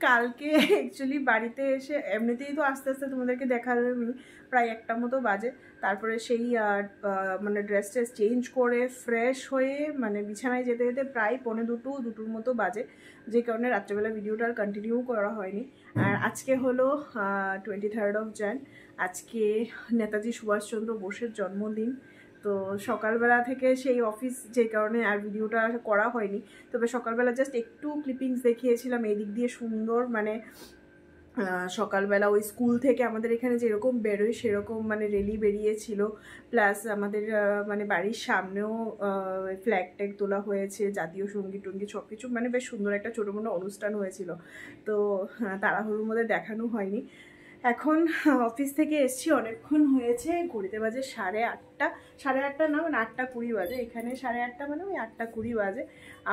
কালকে অ্যাকচুয়ালি বাড়িতে এসে এমনিতেই তো আস্তে আস্তে তোমাদেরকে দেখালাম প্রায় 1টা মতো বাজে। তারপরে সেই মানে ড্রেস ট্রেস চেঞ্জ করে ফ্রেশ হয়ে মানে বিছানায় যেতে যেতে প্রায় 1:45-2টোর মতো বাজে, যে কারণে রাত্রেবেলা ভিডিওটা আর কন্টিনিউ করা হয়নি। আর আজকে হলো 23rd Jan, আজকে নেতাজি সুভাষচন্দ্র বোসের জন্মদিন। তো সকালবেলা থেকে সেই অফিস, যে কারণে আর ভিডিওটা করা হয়নি। তবে সকালবেলা জাস্ট একটু ক্লিপিংস দেখিয়েছিলাম এদিক দিয়ে সুন্দর, মানে সকালবেলা ওই স্কুল থেকে আমাদের এখানে যেরকম বেরোয় সেরকম মানে রেলি বেরিয়েছিল, প্লাস আমাদের মানে বাড়ির সামনেও ফ্ল্যাগ ট্যাগ তোলা হয়েছে, জাতীয় সঙ্গীত টঙ্গীত সব কিছু, মানে বেশ সুন্দর একটা ছোটো মোটো অনুষ্ঠান হয়েছিল। তো তাড়াহুড়োর মধ্যে দেখানো হয়নি। এখন অফিস থেকে এসছি, অনেকক্ষণ হয়েছে, ঘড়িতে বাজে 8:30, 8:30 না মানে 8:20 বাজে, এখানে 8:30 মানে ওই 8:20 বাজে।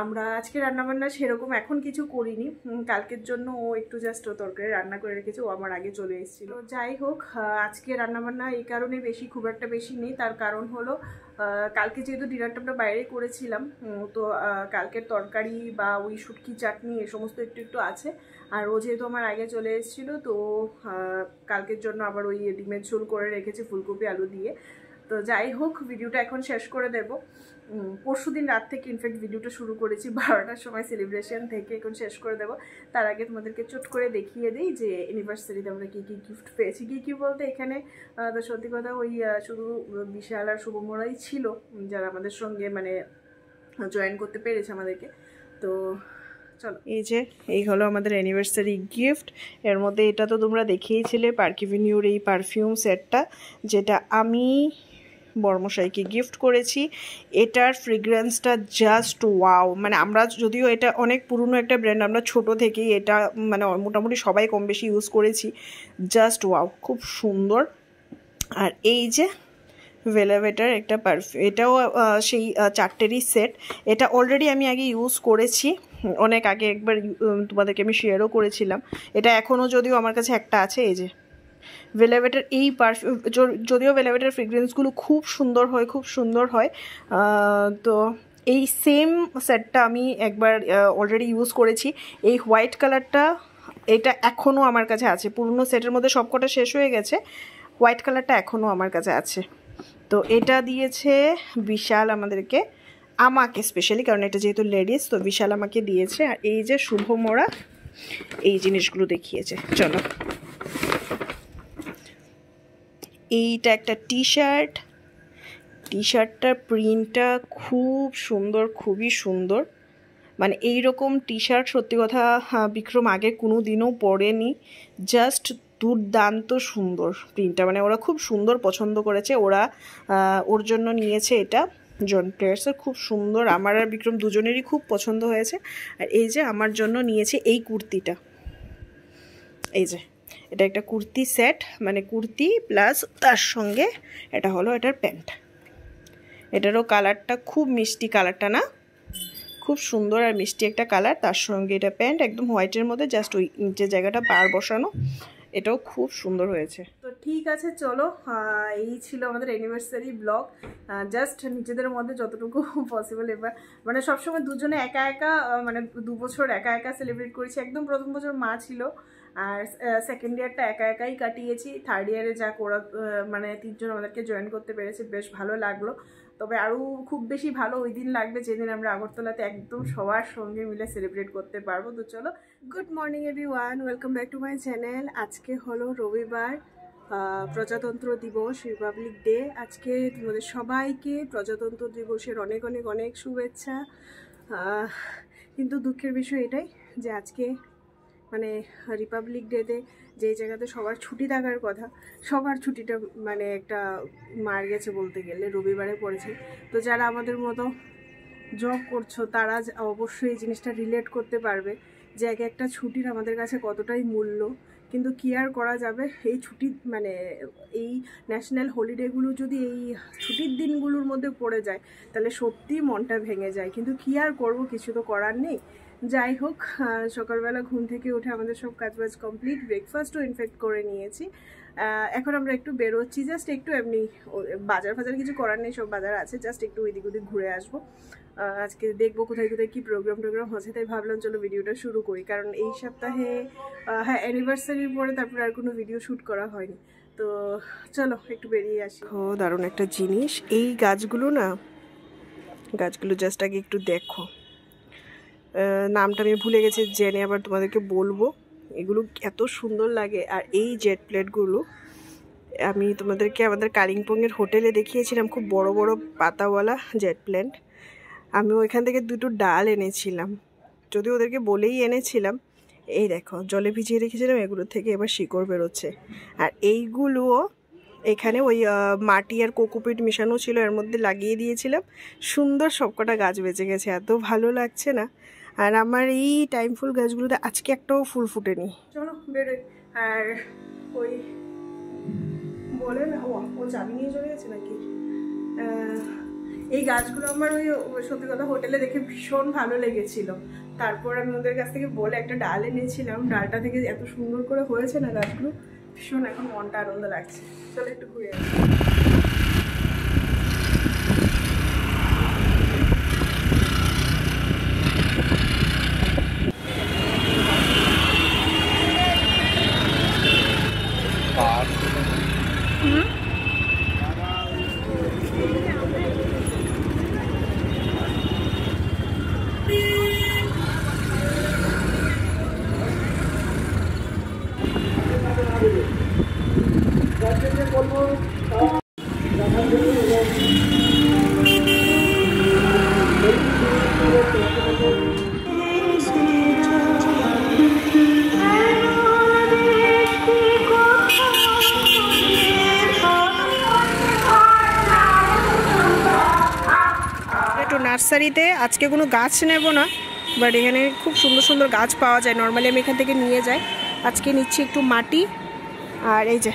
আমরা আজকে রান্নাবান্না সেরকম এখন কিছু করিনি, কালকের জন্য ও একটু জাস্ট তরকারি রান্না করে রেখেছে, ও আমার আগে চলে এসেছিল। যাই হোক, আজকে রান্নাবান্না এই কারণে খুব একটা বেশি নেই, তার কারণ হলো কালকে যেহেতু ডিনারটা আমরা বাইরে করেছিলাম, তো কালকের তরকারি বা ওই শুটকি চাটনি এ সমস্ত একটু একটু আছে। আর ও যেহেতু আমার আগে চলে এসেছিল, তো কালকের জন্য আবার ওই ডিমের ঝোল করে রেখেছে ফুলকপি আলু দিয়ে। তো যাই হোক, ভিডিওটা এখন শেষ করে দেব। পরশুদিন রাত থেকে ইনফ্যাক্ট ভিডিওটা শুরু করেছি, 12টার সময় সেলিব্রেশন থেকে, এখন শেষ করে দেব। তার আগে তোমাদেরকে চট করে দেখিয়ে দিই যে অ্যানিভার্সারিতে আমরা কী কী গিফট পেয়েছি। কী বলতে এখানে তো সত্যি কথা ওই শুধু বিশাল আর শুভমরাই ছিল যারা আমাদের সঙ্গে মানে জয়েন করতে পেরেছে আমাদেরকে। তো চলো, এই হলো আমাদের অ্যানিভার্সারি গিফট। এর মধ্যে এটা তো তোমরা দেখেইছিলে, পার্কিভিনিউর এই পারফিউম সেটটা, যেটা আমি বর্মশাইকে গিফট করেছি। এটার ফ্রেগ্রেন্সটা জাস্ট ওয়াও, মানে আমরা যদিও এটা অনেক পুরনো একটা ব্র্যান্ড, আমরা ছোট থেকেই এটা মানে মোটামুটি সবাই কম বেশি ইউজ করেছি। জাস্ট ওয়াও, খুব সুন্দর। আর এই যে ভেলভেটার একটা পারফিউম, এটাও সেই 4টেরই সেট। এটা অলরেডি আমি আগে ইউজ করেছি, অনেক আগে একবার তোমাদেরকে আমি শেয়ারও করেছিলাম। এটা এখনও যদিও আমার কাছে একটা আছে। এই যে ভেলভেটার এই পারফিউম, যদিও ভেলভেটার ফ্রেগ্রেন্সগুলো খুব সুন্দর হয়, তো এই সেম সেটটা আমি একবার অলরেডি ইউজ করেছি। এই হোয়াইট কালারটা, এটা এখনও আমার কাছে আছে। পুরনো সেটের মধ্যে সবকটা শেষ হয়ে গেছে, হোয়াইট কালারটা এখনও আমার কাছে আছে। তো এটা দিয়েছে বিশাল আমাকে স্পেশালি, কারণ এটা যেহেতু লেডিস, তো বিশাল আমাকে দিয়েছে। আর এই যে শুভমরা এই জিনিসগুলো দেখিয়েছে। চলো, এইটা একটা টি শার্টটার প্রিন্টটা খুব সুন্দর, খুবই সুন্দর। মানে এই রকম টি শার্ট সত্যি কথা বিক্রম আগে কোনো দিনও পরেনি, জাস্ট দুর্দান্ত সুন্দর প্রিন্টটা, মানে ওরা খুব সুন্দর পছন্দ করেছে। ওর জন্য নিয়েছে এটা জন প্লেয়ার্সের, খুব সুন্দর। আমার আর বিক্রম দুজনেরই খুব পছন্দ হয়েছে। আর এই যে আমার জন্য নিয়েছে এই কুর্তিটা, এই যে এটা একটা কুর্তি সেট, মানে কুর্তি প্লাস তার সঙ্গে এটা হলো এটার প্যান্ট। এটারও কালারটা খুব মিষ্টি, কালারটা না খুব সুন্দর আর মিষ্টি একটা কালার। তার সঙ্গে এটা প্যান্ট একদম হোয়াইটের মধ্যে, জাস্ট ওই যে জায়গাটা পার বসানো, এটাও খুব সুন্দর হয়েছে। তো ঠিক আছে, চলো, এই ছিল আমাদের অ্যানিভার্সারি ব্লগ। জাস্ট নিজেদের মধ্যে যতটুকু পসিবল, এবার মানে সবসময় দুজনে একা একা, মানে 2 বছর একা একা সেলিব্রেট করেছি। একদম প্রথম বছর মা ছিল, আর সেকেন্ড ইয়ারটা একা একাই কাটিয়েছি। থার্ড ইয়ারে যা করা মানে 3জন আমাদেরকে জয়েন করতে পেরেছে, বেশ ভালো লাগলো। তবে আরও খুব বেশি ভালো ওই দিন লাগবে যেদিন আমরা আগরতলাতে একদম সবার সঙ্গে মিলে সেলিব্রেট করতে পারবো। তো চলো, good morning everyone, welcome back to my channel. আজকে হলো রবিবার, প্রজাতন্ত্র দিবস, রিপাবলিক ডে। আজকে তোমাদের সবাইকে প্রজাতন্ত্র দিবসের অনেক অনেক অনেক শুভেচ্ছা। কিন্তু দুঃখের বিষয় এটাই যে আজকে মানে রিপাবলিক ডেতে যে জায়গাতে সবার ছুটি থাকার কথা, সবার ছুটিটা মানে একটা মার গেছে বলতে গেলে, রবিবারে পড়েছে। তো যারা আমাদের মতো জব করছো তারা অবশ্যই এই জিনিসটা রিলেট করতে পারবে যে এক একটা ছুটির আমাদের কাছে কতটাই মূল্য, কিন্তু কি আর করা যাবে। এই ছুটি মানে এই ন্যাশনাল হলিডেগুলো যদি এই ছুটির দিনগুলোর মধ্যে পড়ে যায় তাহলে সত্যি মনটা ভেঙে যায়, কিন্তু কি আর করব, কিছু তো করার নেই। যাই হোক, সকালবেলা ঘুম থেকে উঠে আমাদের সব কাজবাজ কমপ্লিট, ব্রেকফাস্টও ইনফ্যাক্ট করে নিয়েছি। এখন আমরা একটু বেরোচ্ছি, জাস্ট একটু এমনি বাজার ফাজার কিছু করার নেই, সব বাজার আছে, জাস্ট একটু ওইদিক ওদিক ঘুরে আসবো। আজকে দেখবো কোথায় কোথায় কী টোগ্রাম হচ্ছে, তাই ভাবলাম চলো ভিডিওটা শুরু করি, কারণ এই সপ্তাহে হ্যাঁ অ্যানিভার্সারির পরে তারপরে আর কোনো ভিডিও শ্যুট করা হয়নি। তো চলো একটু বেরিয়ে আসি। ও দারুণ একটা জিনিস, এই গাছগুলো না, গাছগুলো জাস্ট আগে একটু দেখো, নামটা আমি ভুলে গেছি, জেনে আবার তোমাদেরকে বলবো। এগুলো এত সুন্দর লাগে। আর এই জেট প্লেটগুলো আমি তোমাদেরকে আমাদের কালিম্পংয়ের হোটেলে দেখিয়েছিলাম, খুব বড় বড় পাতাওয়ালা জেট প্ল্যান্ট। আমি ওইখান থেকে দুটো ডাল এনেছিলাম, যদি ওদেরকে বলেই এনেছিলাম। এই দেখো জলে ভিজিয়ে রেখেছিলাম, এগুলোর থেকে এবার শিকড় বেরোচ্ছে। আর এইগুলোও এখানে ওই মাটি আর কোকোপিট মেশানো ছিল, এর মধ্যে লাগিয়ে দিয়েছিলাম, সুন্দর সবকটা গাছ বেঁচে গেছে, এত ভালো লাগছে না। আর আমার এই টাইম ফুল গাছগুলোতে আজকে একটাও ফুল ফুটেনি। চলো বেরোই। আর ওই বলে না ও চাবি নিয়ে চলে গেছে নাকি, এই গাছগুলো আমার ওই সত্যি কথা হোটেলে দেখে ভীষণ ভালো লেগেছিল। তারপর আমি ওদের কাছ থেকে বলে একটা ডাল এনেছিলাম, ডালটা থেকে এত সুন্দর করে হয়েছে না গাছগুলো, ভীষণ এখন মনটা আনন্দ লাগছে। চলো একটু ঘুরে আসি। নার্সারিতে আজকে কোনো গাছ নেব না, বাট এখানে খুব সুন্দর সুন্দর গাছ পাওয়া যায়, নর্মালি আমি এখান থেকে নিয়ে যাই। আজকে নিচ্ছি একটু মাটি। আর এই যে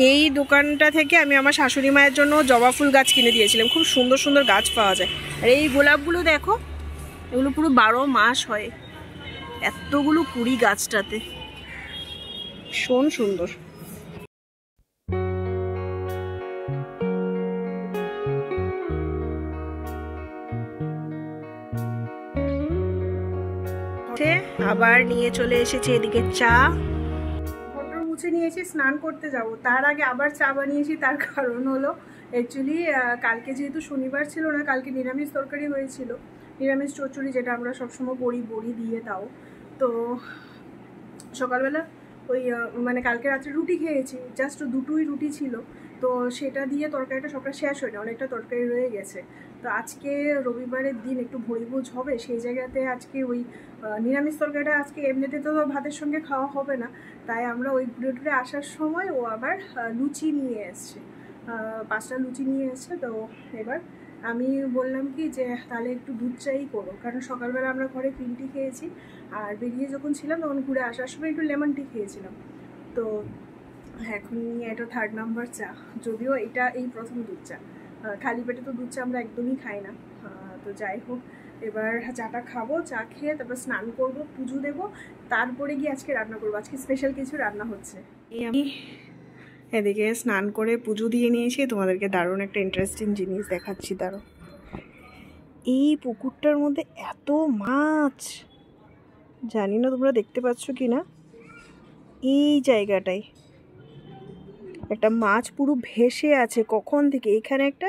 এই দোকানটা থেকে আমি আমার শাশুড়ি মায়ের জন্য জবা ফুল গাছ কিনে দিয়েছিলাম, খুব সুন্দর সুন্দর গাছ পাওয়া যায়। আর এই গোলাপগুলো দেখো, এগুলো পুরো 12 মাস হয়, এতগুলো কুড়ি গাছটাতে, ভীষণ সুন্দর। আবার নিয়ে চলে এসেছি এদিকে চা, ঘর মুছে নিয়েছি, স্নান করতে যাব, তার আগে আবার চা বানিয়েছি। তার কারণ হলো অ্যাকচুয়ালি কালকে যেহেতু শনিবার ছিল না, কালকে নিরামিষ তরকারি হয়েছিল, নিরামিষ চচ্চড়ি, যেটা আমরা সবসময় বড়ি দিয়ে দাও। তো সকালবেলা ওই মানে কালকে রাত্রে রুটি খেয়েছি, জাস্ট দুটোই রুটি ছিল, তো সেটা দিয়ে তরকারিটা সবটা শেষ হয়নি, অনেকটা তরকারি রয়ে গেছে। তো আজকে রবিবারের দিন একটু ভোজ হবে, সেই জায়গাতে আজকে ওই নিরামিষ তরকারিটা আজকে এমনিতে তো ভাতের সঙ্গে খাওয়া হবে না, তাই আমরা ওই ঘুরে টুরে আসার সময় ও আবার লুচি নিয়ে এসছে, 5টা লুচি নিয়ে এসছে। তো এবার আমি বললাম কি যে তাহলে একটু দুধ চাই করো, কারণ সকালবেলা আমরা ঘরে গ্রিন টি খেয়েছি, আর বেরিয়ে যখন ছিলাম তখন ঘুরে আসার সময় একটু লেমন টি খেয়েছিলাম। তো এখন এটা 3rd নাম্বার চা, যদিও এটা এই প্রথম দুধ চা, খালি পেটে তো দুধ চা আমরা একদমই খাই না। তো যাই হোক, এবার চাটা খাবো, চা খেয়ে তারপর স্নান করব, পুজো দেবো, তারপরে গিয়ে আজকে রান্না করবো। আজকে স্পেশাল কিছু রান্না হচ্ছে। এই আমি এদিকে স্নান করে পুজো দিয়ে নিয়েছি, তোমাদেরকে দারুণ একটা ইন্টারেস্টিং জিনিস দেখাচ্ছি। দাঁড়ো, এই পুকুরটার মধ্যে এত মাছ, জানি না তোমরা দেখতে পাচ্ছ কি না, এই জায়গাটায় একটা মাছ পুরো ভেসে আছে কখন থেকে, এখানে একটা,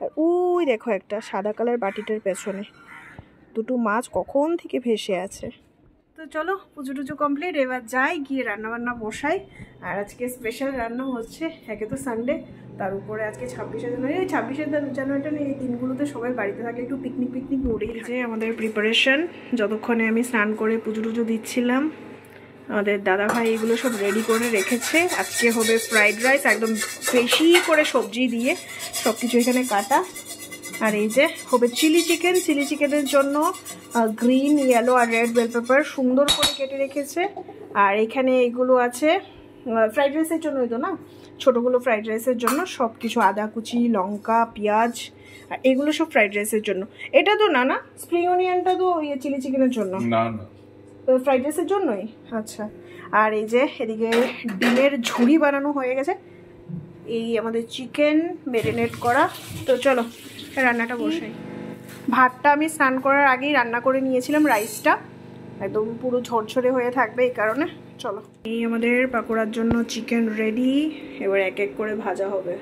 আর ওই দেখো একটা সাদা কালার বাটিটার পেছনে দুটো মাছ কখন থেকে ভেসে আছে। তো চলো পুজো টুজো কমপ্লিট, এবার যাই গিয়ে রান্নাবান্না বসাই। আর আজকে স্পেশাল রান্না হচ্ছে, একে তো সানডে, তার উপরে আজকে 26শে জানুয়ারি। ওই 26শে জানুয়ারিটা এই দিনগুলোতে সবাই বাড়িতে থাকলে একটু পিকনিক মোড়েই যে আমাদের প্রিপারেশন। যতক্ষণে আমি স্নান করে পুজো টুজো দিচ্ছিলাম, আমাদের দাদা ভাই এগুলো সব রেডি করে রেখেছে। আজকে হবে ফ্রাইড রাইস, একদম বেশি করে সবজি দিয়ে সব কিছু এখানে কাটা। আর এই যে হবে চিলি চিকেন। চিলি চিকেনের জন্য গ্রিন, ইয়েলো আর রেড বেল পেপার সুন্দর করে কেটে রেখেছে। আর এখানে এগুলো আছে ফ্রাইড রাইসের জন্যই তো না, ছোটোগুলো ফ্রাইড রাইসের জন্য সব কিছু, আদা কুচি, লঙ্কা, পেঁয়াজ, আর এগুলো সব ফ্রাইড রাইসের জন্য। এটা তো না না স্প্রিং অনিয়নটা তো ইয়ে চিলি চিকেনের জন্য, না না ফ্রাইড রাইসের জন্যই। আচ্ছা, আর এই যে এদিকে ডিমের ঝুড়ি বানানো হয়ে গেছে। এই আমাদের চিকেন ম্যারিনেট করা। তো চলো রান্নাটা বসাই। ভাতটা আমি স্নান করার আগেই রান্না করে নিয়েছিলাম, রাইসটা একদম পুরো ঝরঝরে হয়ে থাকবে এই কারণে। চলো, এই আমাদের পাকোড়ার জন্য চিকেন রেডি, এবার এক এক করে ভাজা হবে।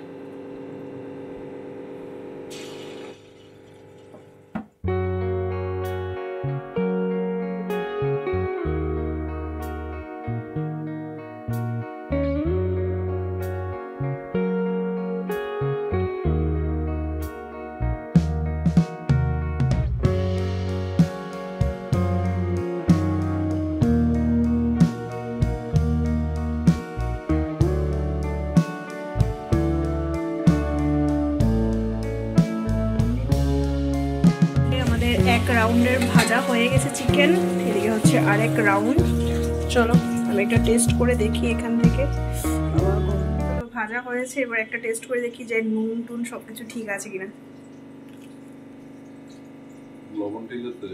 এক রাউন্ডের ভাজা হয়ে গেছে চিকেন, এদিকে হচ্ছে আরেক রাউন্ড। চলো আমি একটা টেস্ট করে দেখি এখান থেকে। ভাজা হয়েছে, এবার একটা টেস্ট করে দেখি যে নুন টুন সবকিছু ঠিক আছে কিনা। লবণ ঠিক আছে?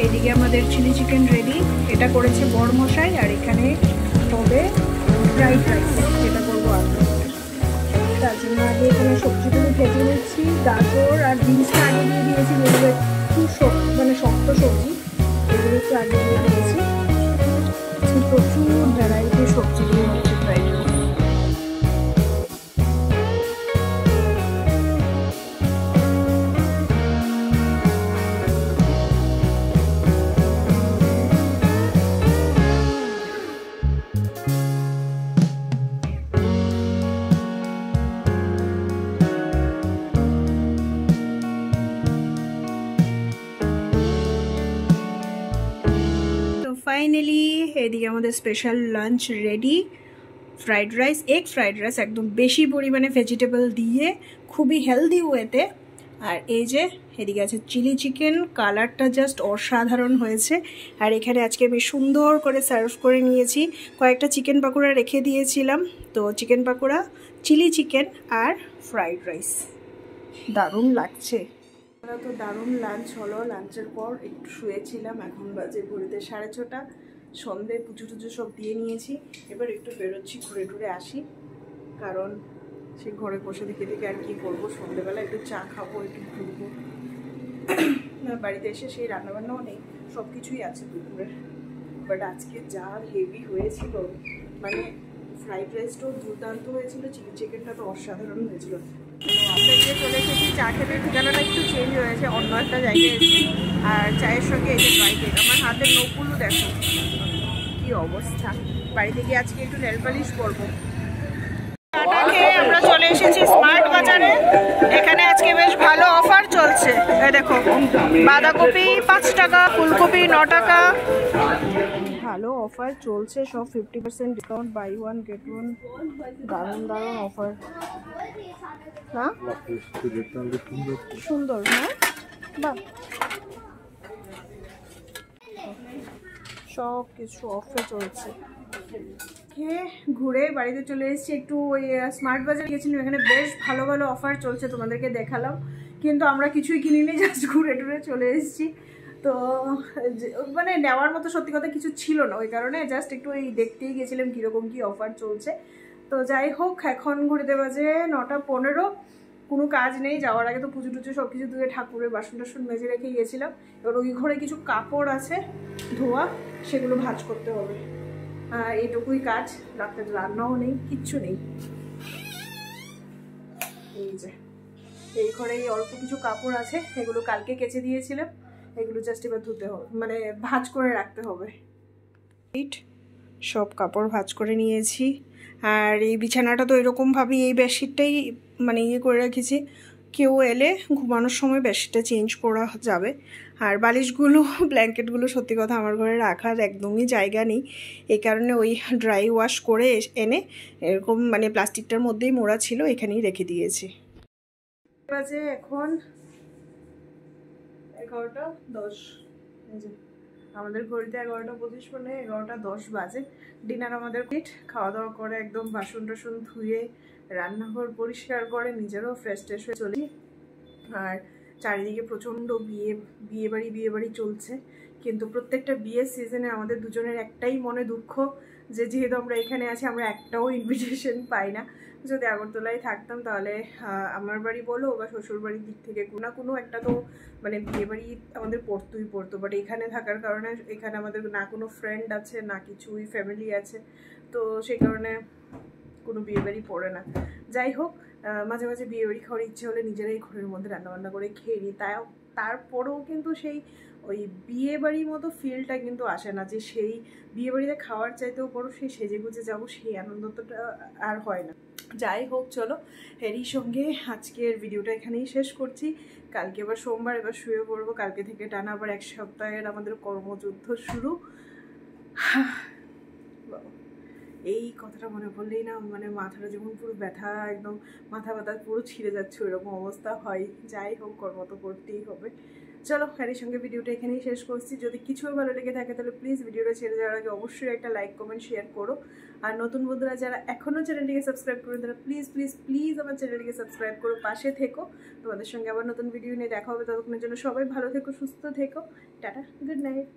এদিকে আমাদের চিলি চিকেন রেডি, এটা করেছে বড়মশাই। আর এখানে হবে ফ্রাইড রাইস, যেটা করবো আমি। তার জন্য আগে এখানে সবজিগুলো ভেজে নিচ্ছি। গাজর আর বিনসটা আগে দিয়ে দিয়েছি, যেগুলো একটু মানে শক্ত সবজি, এগুলো একটু আগে দিয়ে দিয়েছি। প্রচুর ভ্যারাইটি সবজি দিয়ে হচ্ছে ফ্রাইড রাইস। ফাইনালি এদিকে আমাদের special lunch ready, fried rice, egg fried rice, একদম বেশি পরিমাণে ভেজিটেবল দিয়ে, খুবই হেলদি ওয়েতে। আর এই যে এদিকে আছে চিলি চিকেন, কালারটা জাস্ট অসাধারণ হয়েছে। আর এখানে আজকে আমি সুন্দর করে সার্ভ করে নিয়েছি, কয়েকটা চিকেন পাকোড়া রেখে দিয়েছিলাম। তো চিকেন পাকোড়া, চিলি চিকেন আর ফ্রাইড রাইস, দারুণ লাগছে। তো দারুণ লাঞ্চ হলো। লাঞ্চের পর একটু শুয়েছিলাম, এখন বাজে ঘড়িতে 6:30। সন্ধে পুজো টুজো সব দিয়ে নিয়েছি, এবার একটু বেরোচ্ছি, ঘুরে টুরে আসি। কারণ সে ঘরে বসে থেকে আর কি করবো, সন্ধেবেলা একটু চা খাবো, একটু ঘুরবো। বাড়িতে এসে সেই রান্নাবান্নাও নেই, সব কিছুই আছে দুপুরে। বাট আজকে যা হেভি হয়েছিল, মানে ফ্রাইড রাইসটাও দুর্দান্ত হয়েছিল, চিলি চিকেনটা তো অসাধারণ হয়েছিল। বেরিয়ে চলে এসেছি চা খেতে। ঠিকানাটা একটু চেঞ্জ হয়েছে, অন্য একটা জায়গায় এসেছি। আর চায়ের সঙ্গে এই যে ড্রাই কেক। আমার হাতের নখগুলো দেখো কি অবস্থা। বাড়ি থেকে আজকে একটু নেল পালিশ করবো। চাটা খেয়ে আমরা চলে এসেছি স্মার্ট বাজারে। এখানে আজকে বেশ ভালো অফার চলছে। এই দেখো, বাঁধাকপি 5 টাকা, ফুলকপি 9 টাকা। ভালো অফার চলছে, সব 50% ডিসকাউন্ট, বাই 1 গেট 1। দারুণ দারুণ অফার না? সুন্দর না? বাহ, সব কিছু অফার চলছে। খেয়ে ঘুরে বাড়িতে চলে এসেছি। একটু ওই স্মার্ট বাজার গেছিলাম, এখানে বেশ ভালো ভালো অফার চলছে, তোমাদেরকে দেখালাম। কিন্তু আমরা কিছুই কিনিনি, জাস্ট ঘুরে টুরে চলে এসেছি। তো মানে নেওয়ার মতো সত্যি কথা কিছু ছিল না, ওই কারণে জাস্ট একটু এই দেখতেই গেছিলাম কীরকম কী অফার চলছে। তো যাই হোক, এখন ঘুরতে বাজে 9:15। কোনো কাজ নেই, যাওয়ার আগে তো পুজো টুজো সব কিছু ধুয়ে ঠাকুরের বাসন টাসন মেজে রেখে গিয়েছিলাম। এবার ওই ঘরে কিছু কাপড় আছে ধোয়া, সেগুলো ভাঁজ করতে হবে। এইটুকুই কাজ, রাতে রান্নাও নেই, কিচ্ছু নেই। এই যে এই ঘরে এই অল্প কিছু কাপড় আছে, এগুলো কালকে কেচে দিয়েছিলাম, এগুলো জাস্ট এবার ধুতে হবে, মানে ভাঁজ করে রাখতে হবে। সব কাপড় ভাঁজ করে নিয়েছি। আর এই বিছানাটা তো এরকমভাবেই, এই বেডশিটটাই মানে ইয়ে করে রেখেছি, কেউ এলে ঘুমানোর সময় বেডশিটটা চেঞ্জ করা যাবে। আর বালিশগুলো, ব্ল্যাঙ্কেটগুলো সত্যি কথা আমার ঘরে রাখার একদমই জায়গা নেই, এই কারণে ওই ড্রাই ওয়াশ করে এনে এরকম মানে প্লাস্টিকটার মধ্যেই মোড়া ছিল, এখানেই রেখে দিয়েছি। বাজে এখন 11:10। আমাদের ঘড়িতে 11:25, মানে 11:10 বাজে। ডিনার আমাদের খাওয়া দাওয়া করে একদম বাসন টাসন ধুয়ে রান্নাঘর পরিষ্কার করে নিজেরও ফ্রেশ ট্রেশ হয়ে চলি। আর চারিদিকে প্রচণ্ড বিয়ে বাড়ি চলছে। কিন্তু প্রত্যেকটা বিয়ের সিজনে আমাদের দুজনের একটাই মনে দুঃখ, যে যেহেতু আমরা এখানে আছি আমরা একটাও ইনভিটেশন পাই না। যদি আগরতলায় থাকতাম তাহলে আমার বাড়ি বলো বা শ্বশুর বাড়ির দিক থেকে কোনো না কোনো একটা তো মানে বিয়ে বাড়ি আমাদের পড়তো। বাট এখানে থাকার কারণে এখানে আমাদের না কোনো ফ্রেন্ড আছে, না কিছুই ফ্যামিলি আছে, তো সেই কারণে কোনো বিয়ে বাড়ি পড়ে না। যাই হোক, মাঝে মাঝে বিয়ে বাড়ি খাওয়ার ইচ্ছে হলে নিজেরাই ঘরের মধ্যে রান্নাবান্না করে খেয়ে নিই। তারপরেও কিন্তু সেই ওই বিয়ে বাড়ির মতো ফিলটা কিন্তু আসে না, যে সেই বিয়ে বাড়িতে খাওয়ার চাইতেও বড় সেই সেজে গুজে যাবো, সেই আনন্দটা আর হয় না। যাই হোক, চলো এরই সঙ্গে আজকের ভিডিওটা এখানেই শেষ করছি। কালকে এবার সোমবার, এবার শুয়ে পড়বো। কালকে থেকে টানা আবার 1 সপ্তাহের আমাদের কর্মযুদ্ধ শুরু। এই কথাটা মনে পড়লেই না মানে মাথাটা যখন পুরো ব্যথা, একদম মাথা ব্যথা পুরো ছিঁড়ে যাচ্ছে, ওইরকম অবস্থা হয়। যাই হোক, কর্ম তো করতেই হবে। চলো এর সঙ্গে ভিডিওটা এখানেই শেষ করছি। যদি কিছু ভালো লেগে থাকে তাহলে প্লিজ ভিডিওটা ছেড়ে যাওয়ার আগে অবশ্যই একটা লাইক কমেন্ট শেয়ার করো। আর নতুন বন্ধুরা যারা এখনও চ্যানেলটিকে সাবস্ক্রাইব করো তারা প্লিজ আমার চ্যানেলটিকে সাবস্ক্রাইব করো, পাশে থেকো। তোমাদের সঙ্গে আবার নতুন ভিডিও নিয়ে দেখা হবে। ততক্ষণের জন্য সবাই ভালো থেকো, সুস্থ থেকো। Tata, good night.